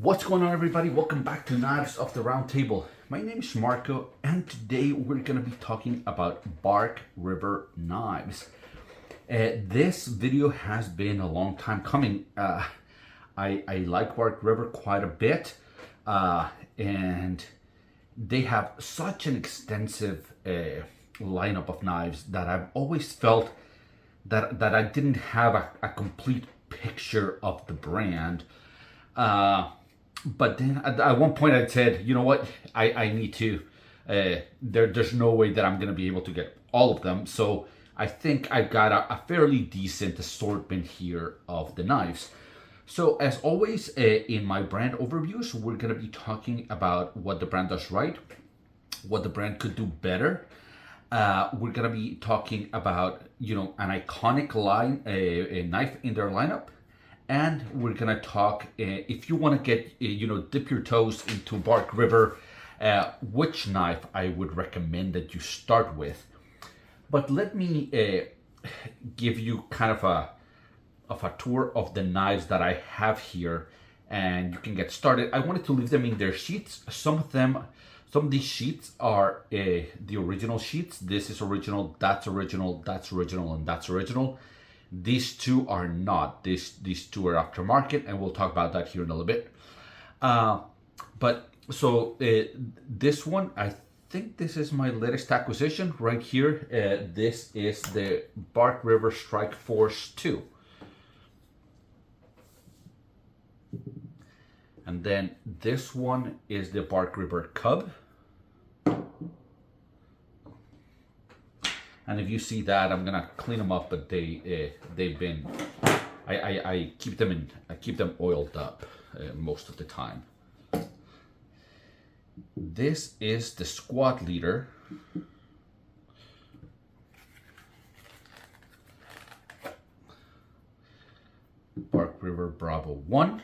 What's going on, everybody? Welcome back to Knives of the Round Table. My name is Marco, and today we're going to be talking about Bark River knives. This video has been a long time coming. I like Bark River quite a bit, and they have such an extensive lineup of knives that I've always felt that I didn't have a complete picture of the brand. But then at one point I said, you know what, I need to, there's no way that I'm going to be able to get all of them. So I think I've got a fairly decent assortment here of the knives. So as always, in my brand overviews, we're going to be talking about what the brand does right, what the brand could do better. We're going to be talking about, an iconic line, a knife in their lineup. And we're gonna talk, if you want to get, dip your toes into Bark River, which knife I would recommend that you start with. But let me give you kind of a tour of the knives that I have here, and you can get started. I wanted to leave them in their sheets. Some of these sheets are the original sheets. This is original, that's original, that's original, and that's original. These two are not. These two are aftermarket, and we'll talk about that here in a little bit. This one, I think this is my latest acquisition right here. This is the Bark River Strike Force 2. And then this one is the Bark River Cub. And if you see that, I'm gonna clean them up, but they've been, I keep them oiled up most of the time. This is the Squad Leader. Bark River Bravo 1.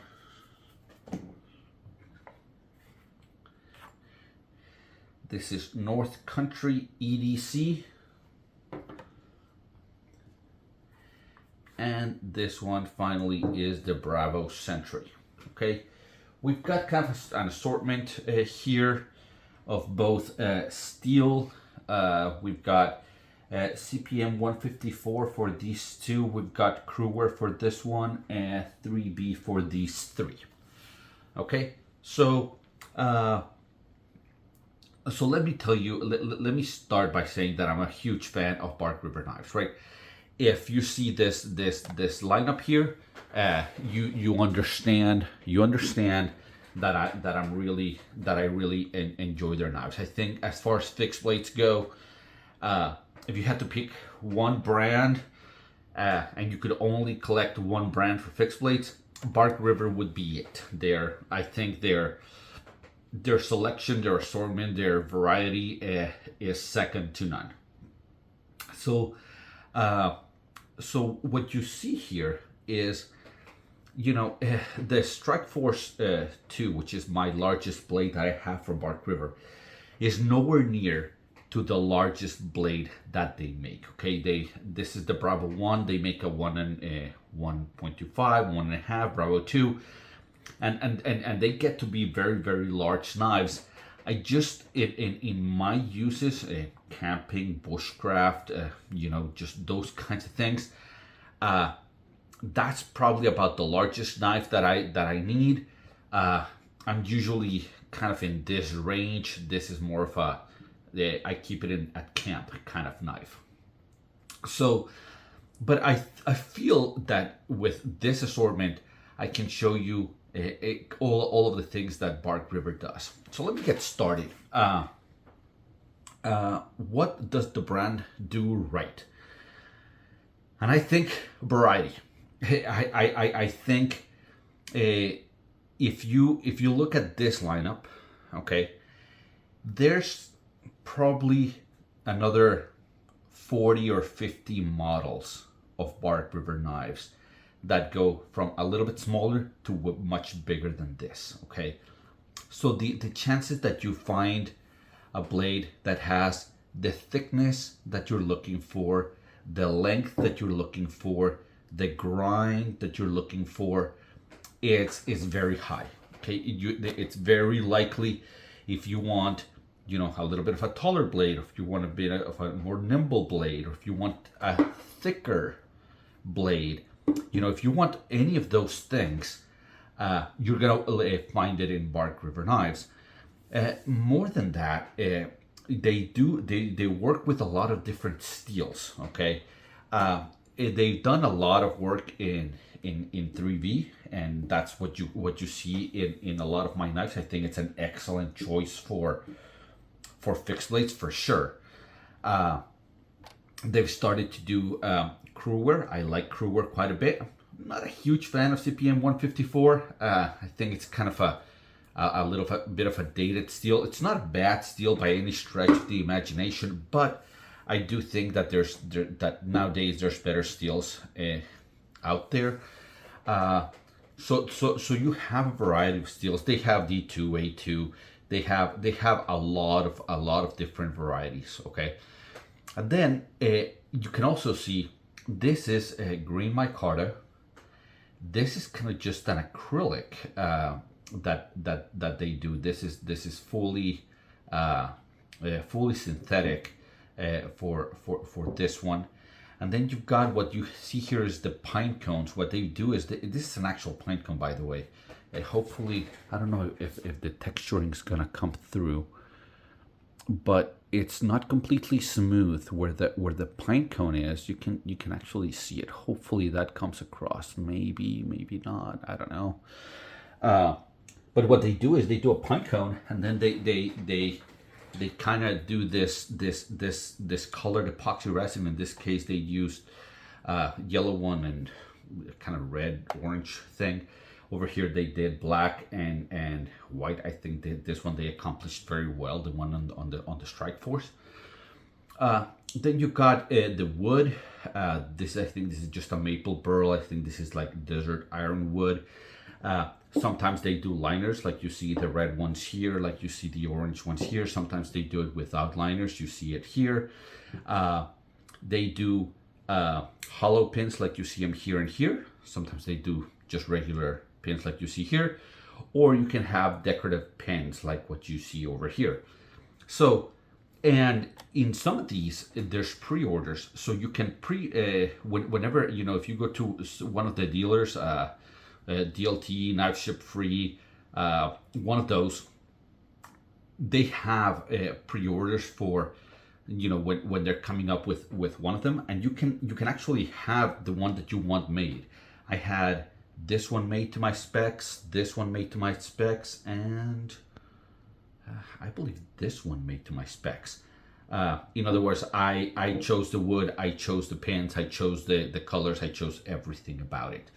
This is North Country EDC. And this one finally is the Bravo Sentry. Okay, we've got kind of an assortment here of both steel. We've got CPM 154 for these two. We've got Crewwear for this one, and 3B for these three. Okay, so let me tell you. Let me start by saying that I'm a huge fan of Bark River knives. Right. If you see this lineup here, you understand that I really enjoy their knives. I think as far as fixed blades go, if you had to pick one brand, and you could only collect one brand for fixed blades, Bark River would be it. I think their selection, their assortment, their variety is second to none. So what you see here is, the Strike Force 2, which is my largest blade that I have for Bark River, is nowhere near to the largest blade that they make. Okay, this is the Bravo 1. They make a 1.25, 1.5, Bravo 2, and they get to be very, very large knives. I just, in my uses, camping, bushcraft, just those kinds of things, that's probably about the largest knife that I need. I'm usually kind of in this range. This is more of I keep it in at camp kind of knife. So, but I feel that with this assortment, I can show you all of the things that Bark River does. So let me get started. What does the brand do right? And I think variety. I think if you look at this lineup, okay, there's probably another 40 or 50 models of Bark River knives that go from a little bit smaller to much bigger than this. Okay, so the chances that you find a blade that has the thickness that you're looking for, the length that you're looking for, the grind that you're looking for, it's very high. Okay, it's very likely if you want, a little bit of a taller blade, or if you want a bit of a more nimble blade, or if you want a thicker blade, if you want any of those things, you're gonna find it in Bark River knives. More than that, they work with a lot of different steels. Okay, they've done a lot of work in 3V, and that's what you see in a lot of my knives. I think it's an excellent choice for fixed blades for sure. They've started to do crewwear. I like crewwear quite a bit. I'm not a huge fan of CPM 154. I think it's kind of a little bit of a dated steel. It's not a bad steel by any stretch of the imagination, but I do think that that nowadays there's better steels out there. So you have a variety of steels. They have D2, A2. They have a lot of different varieties. Okay, and then you can also see this is a green micarta. This is kind of just an acrylic that they do. This is fully synthetic for this one. And then you've got what you see here is the pine cones. What they do is this is an actual pine cone, by the way. Hopefully, I don't know if the texturing is gonna come through, but it's not completely smooth where the pine cone is. You can actually see it. Hopefully that comes across. Maybe not. I don't know. But what they do is they do a pine cone, and then they kind of do this colored epoxy resin. In this case, they used yellow one and kind of red orange thing. Over here they did black and white. I think this one they accomplished very well. The one on the Strike Force. Then you got the wood. I think this is just a maple burl. I think this is like desert ironwood. Sometimes they do liners, like you see the red ones here, like you see the orange ones here. Sometimes they do it without liners. You see it here. They do hollow pins, like you see them here and here. Sometimes they do just regular pins, like you see here. Or you can have decorative pins, like what you see over here. So, and in some of these, there's pre-orders. So you can whenever, if you go to one of the dealers, DLT, Knife Ship Free, one of those, they have pre-orders for, when they're coming up with one of them, and you can actually have the one that you want made. I had this one made to my specs, this one made to my specs, and I believe this one made to my specs. In other words, I chose the wood, I chose the pins, I chose the colors, I chose everything about it.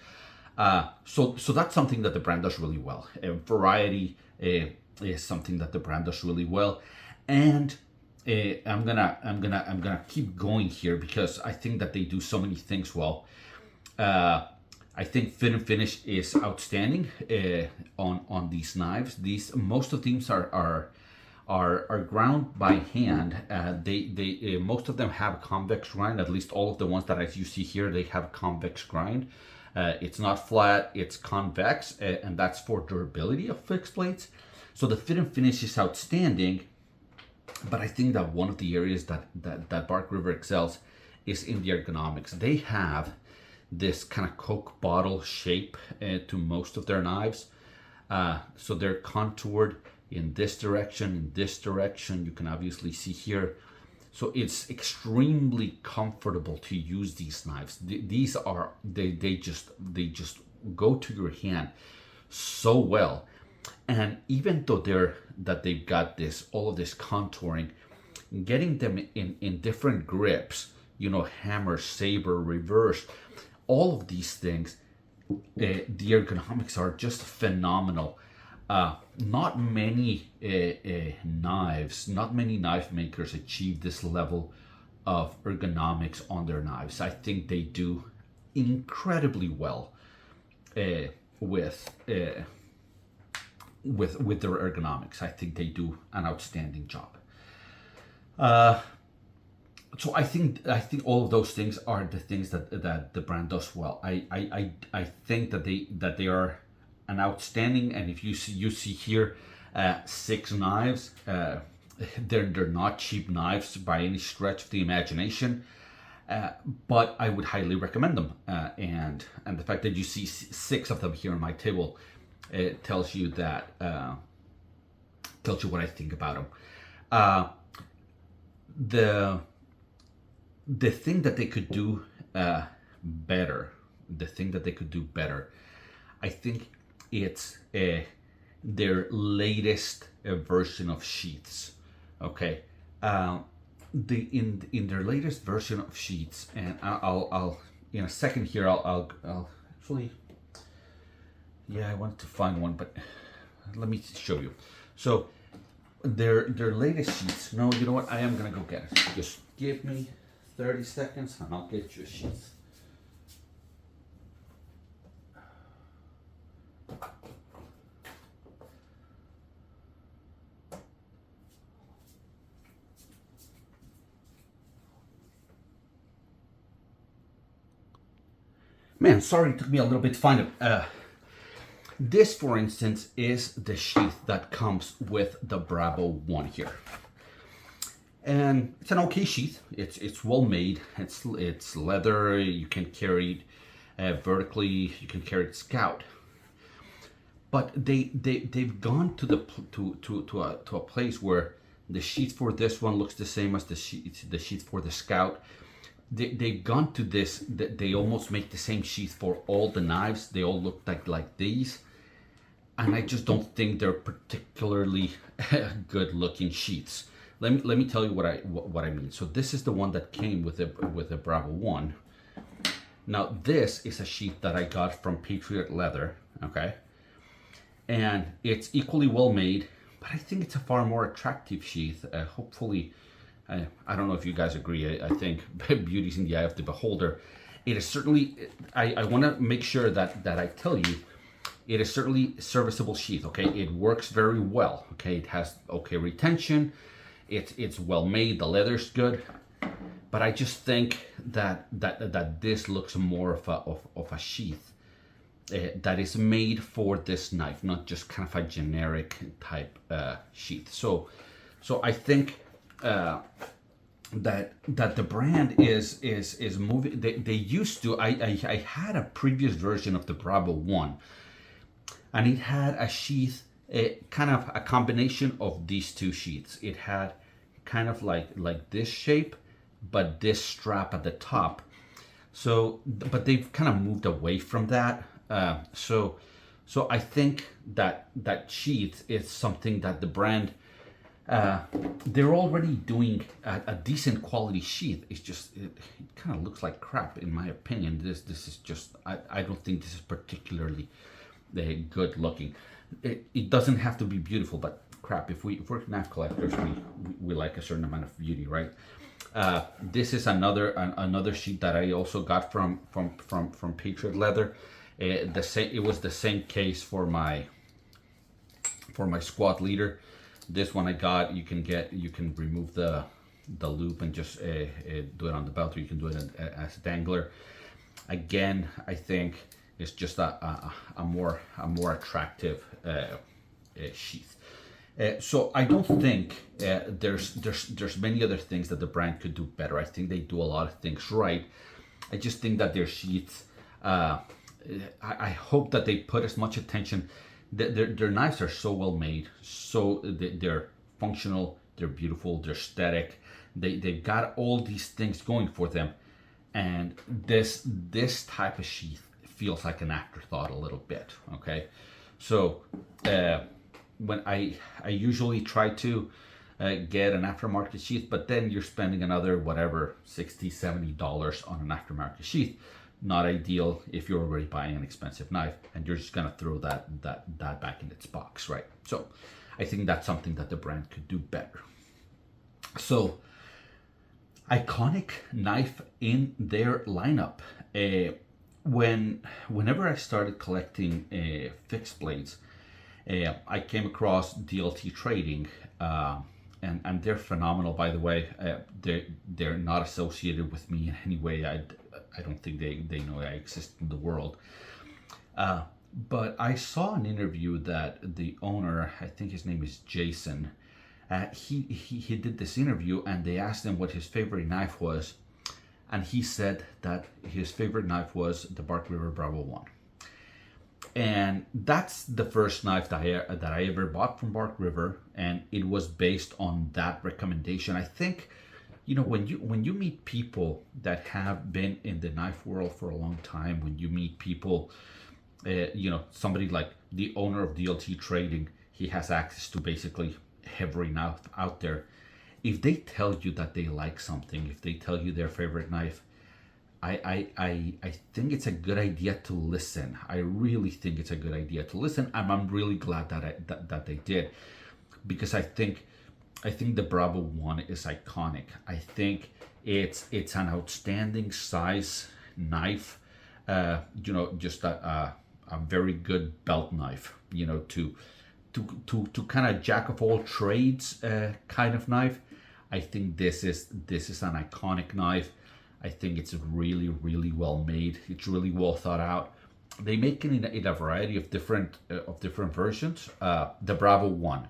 So that's something that the brand does really well. Variety is something that the brand does really well, and I'm gonna keep going here because I think that they do so many things well. I think fit and finish is outstanding on these knives. Most of these are ground by hand. They most of them have a convex grind. At least all of the ones that you see here, they have a convex grind. It's not flat, it's convex, and that's for durability of fixed blades. So the fit and finish is outstanding, but I think that one of the areas that Bark River excels is in the ergonomics. They have this kind of Coke bottle shape to most of their knives. So they're contoured in this direction, You can obviously see here. So it's extremely comfortable to use these knives. These are, they just go to your hand so well. And even though they've got all of this contouring, getting them in different grips, hammer, saber, reverse, all of these things, the ergonomics are just phenomenal. Not many knife makers achieve this level of ergonomics on their knives. I think they do incredibly well with their ergonomics. I think they do an outstanding job. So I think all of those things are the things that the brand does well. I think that they are an outstanding, and if you see here 6 knives. They're not cheap knives by any stretch of the imagination, but I would highly recommend them. And the fact that you see 6 of them here on my table, it tells you that tells you what I think about them. The thing that they could do better, I think it's their latest version of sheaths. Okay, in their latest version of sheaths, and I'll in a second here I'll actually, yeah, I wanted to find one, but let me show you. So their latest sheets. No, you know what? I am gonna go get it. Just give me 30 seconds and I'll get you a sheet. Man, sorry, it took me a little bit to find it. This, for instance, is the sheath that comes with the Bravo 1 here. And it's an okay sheath. It's well made. It's leather. You can carry it vertically. You can carry it scout. But they've gone to a place where the sheath for this one looks the same as the sheath for the scout. They've gone to this, they almost make the same sheath for all the knives. They all look like these. And I just don't think they're particularly good looking sheaths. Let me tell you what I mean. So this is the one that came with a Bravo 1. Now this is a sheath that I got from Patriot Leather, okay? And it's equally well made, but I think it's a far more attractive sheath. Hopefully, I don't know if you guys agree. I think beauty's in the eye of the beholder. It is certainly, I want to make sure that I tell you, it is certainly serviceable sheath, okay? It works very well, okay? It has okay retention. It's well made, the leather's good. But I just think that this looks more of a sheath that is made for this knife, not just kind of a generic type sheath. So I think that the brand is moving. They used to. I had a previous version of the Bravo 1, and it had a sheath, kind of a combination of these two sheaths. It had kind of like this shape, but this strap at the top. So, but they've kind of moved away from that. So I think that sheath is something that the brand, they're already doing a decent quality sheath. It's just, it kind of looks like crap in my opinion. This is just, I don't think this is particularly good looking. It doesn't have to be beautiful, but crap, if we're knife collectors, we like a certain amount of beauty, right? This is another sheet that I also got from Patriot Leather. It was the same case for my squad leader. This one I got, you can remove the loop and just do it on the belt, or you can do it as a dangler. Again, I think it's just a more attractive sheath. So I don't think there's many other things that the brand could do better. I think they do a lot of things right. I just think that their sheaths, I hope that they put as much attention. Their knives are so well made, so they're functional, they're beautiful, they're aesthetic. They've got all these things going for them, and this type of sheath feels like an afterthought a little bit. Okay, so when I usually try to get an aftermarket sheath, but then you're spending another whatever $60-$70 on an aftermarket sheath. Not ideal if you're already buying an expensive knife and you're just gonna throw that back in its box, right? So I think that's something that the brand could do better. So iconic knife in their lineup. Whenever I started collecting fixed blades, I came across DLT Trading, and they're phenomenal, by the way. They're not associated with me in any way. I don't think they know I exist in the world. But I saw an interview that the owner, I think his name is Jason, he did this interview and they asked him what his favorite knife was. And he said that his favorite knife was the Bark River Bravo 1. And that's the first knife that I ever bought from Bark River, and it was based on that recommendation. I think, when you meet people that have been in the knife world for a long time, when you meet people, somebody like the owner of DLT Trading, he has access to basically every knife out there. If they tell you that they like something, if they tell you their favorite knife, I think it's a good idea to listen. I really think it's a good idea to listen. I'm really glad that they did, because I think the Bravo 1 is iconic. I think it's an outstanding size knife. Just a very good belt knife. To kind of jack of all trades kind of knife. I think this is an iconic knife. I think it's really, really well made. It's really well thought out. They make it in a variety of different versions. The Bravo 1.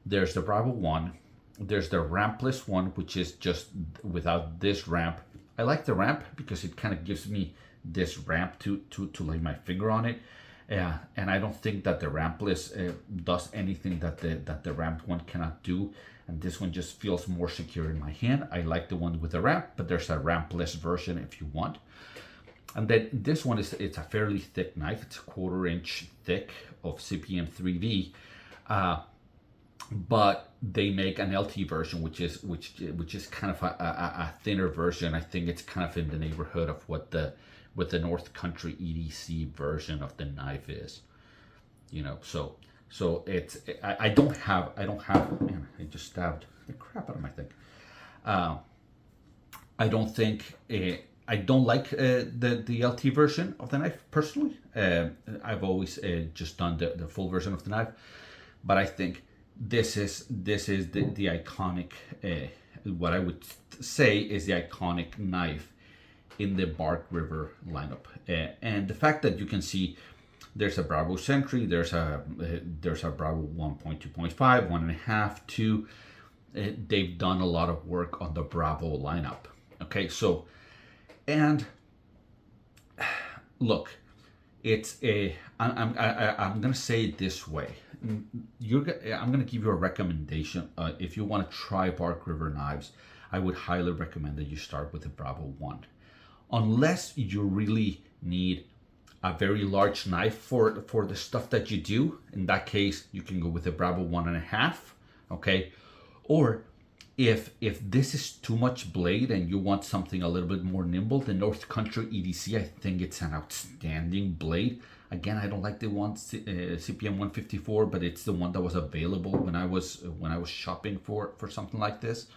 There's the Bravo 1. There's the rampless one, which is just without this ramp. I like the ramp because it kind of gives me this ramp to lay my finger on it. And I don't think that the rampless does anything that the ramped one cannot do. And this one just feels more secure in my hand. I like the one with the ramp, but there's a rampless version if you want. And then this one it's a fairly thick knife. It's a 1/4 inch thick of CPM 3V. But they make an LT version, which is kind of a thinner version. I think it's kind of in the neighborhood of what the North Country EDC version of the knife is. So it's I don't have man, I just stabbed the crap out of my thing. I don't think I don't like the LT version of the knife personally. I've always just done the full version of the knife, but I think this is the iconic, what I would say is the iconic knife in the Bark River lineup. And the fact that you can see there's a Bravo Sentry, there's a Bravo 1.2.5, 1.5, 2. They've done a lot of work on the Bravo lineup. Okay, so, and look, I'm gonna say it this way. I'm gonna give you a recommendation. If you want to try Bark River knives, I would highly recommend that you start with the Bravo 1. Unless you really need a very large knife for the stuff that you do. In that case, you can go with the Bravo 1.5, okay? Or if this is too much blade and you want something a little bit more nimble, the North Country EDC, I think it's an outstanding blade. Again, I don't like the one CPM 154, but it's the one that was available when I was shopping for something like this.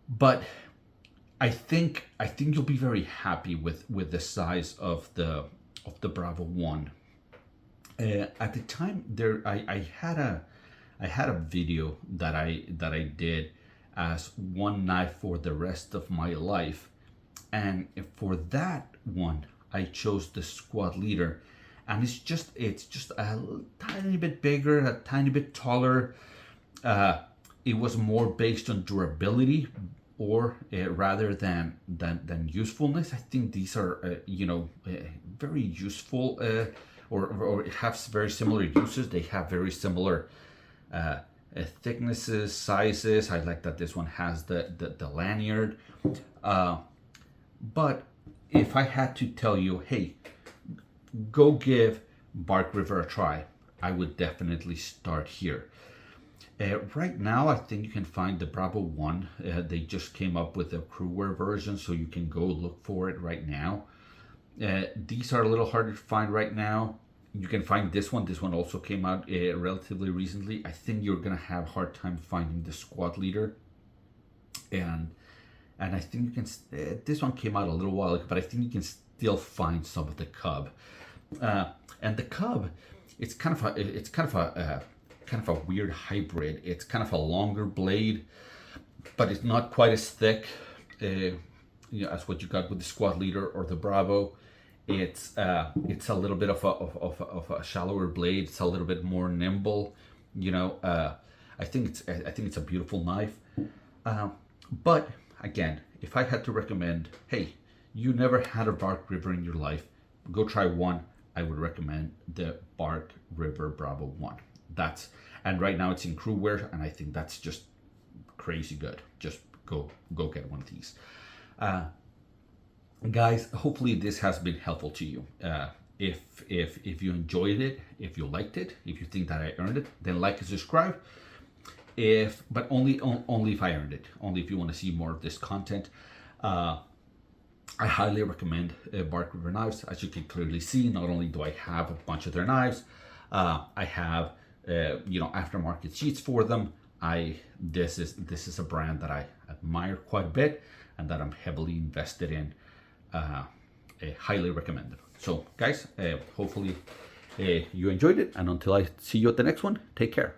But I think you'll be very happy with the size of the Bravo 1. At the time, I had a video that I did as one knife for the rest of my life, and for that one I chose the Squad Leader, and it's just a tiny bit bigger, a tiny bit taller. It was more based on durability, or rather than usefulness. I think these are very useful, or have very similar uses. They have very similar thicknesses, sizes. I like that this one has the lanyard. But if I had to tell you, hey, go give Bark River a try, I would definitely start here. Right now, I think you can find the Bravo 1. They just came up with a crewwear version, so you can go look for it right now. These are a little harder to find right now. You can find this one. This one also came out relatively recently. I think you're gonna have a hard time finding the Squad Leader. And I think you can. This one came out a little while ago, but I think you can still find some of the Cub. And the Cub, it's kind of a weird hybrid. It's kind of a longer blade, but it's not quite as thick as what you got with the Squad Leader or the Bravo. It's a little bit of a shallower blade. It's a little bit more nimble. You know, I think it's a beautiful knife. But again, if I had to recommend, hey, you never had a Bark River in your life, go try one. I would recommend the Bark River Bravo 1. And right now it's in crew wear, and I think that's just crazy good. Just go get one of these. Guys, hopefully this has been helpful to you. If you enjoyed it, if you liked it, if you think that I earned it, then like and subscribe. But only if I earned it. Only if you want to see more of this content. I highly recommend Bark River knives. As you can clearly see, not only do I have a bunch of their knives, I have aftermarket sheets for them. This is a brand that I admire quite a bit and that I'm heavily invested in. Highly recommend them. So guys, hopefully you enjoyed it, and until I see you at the next one, take care.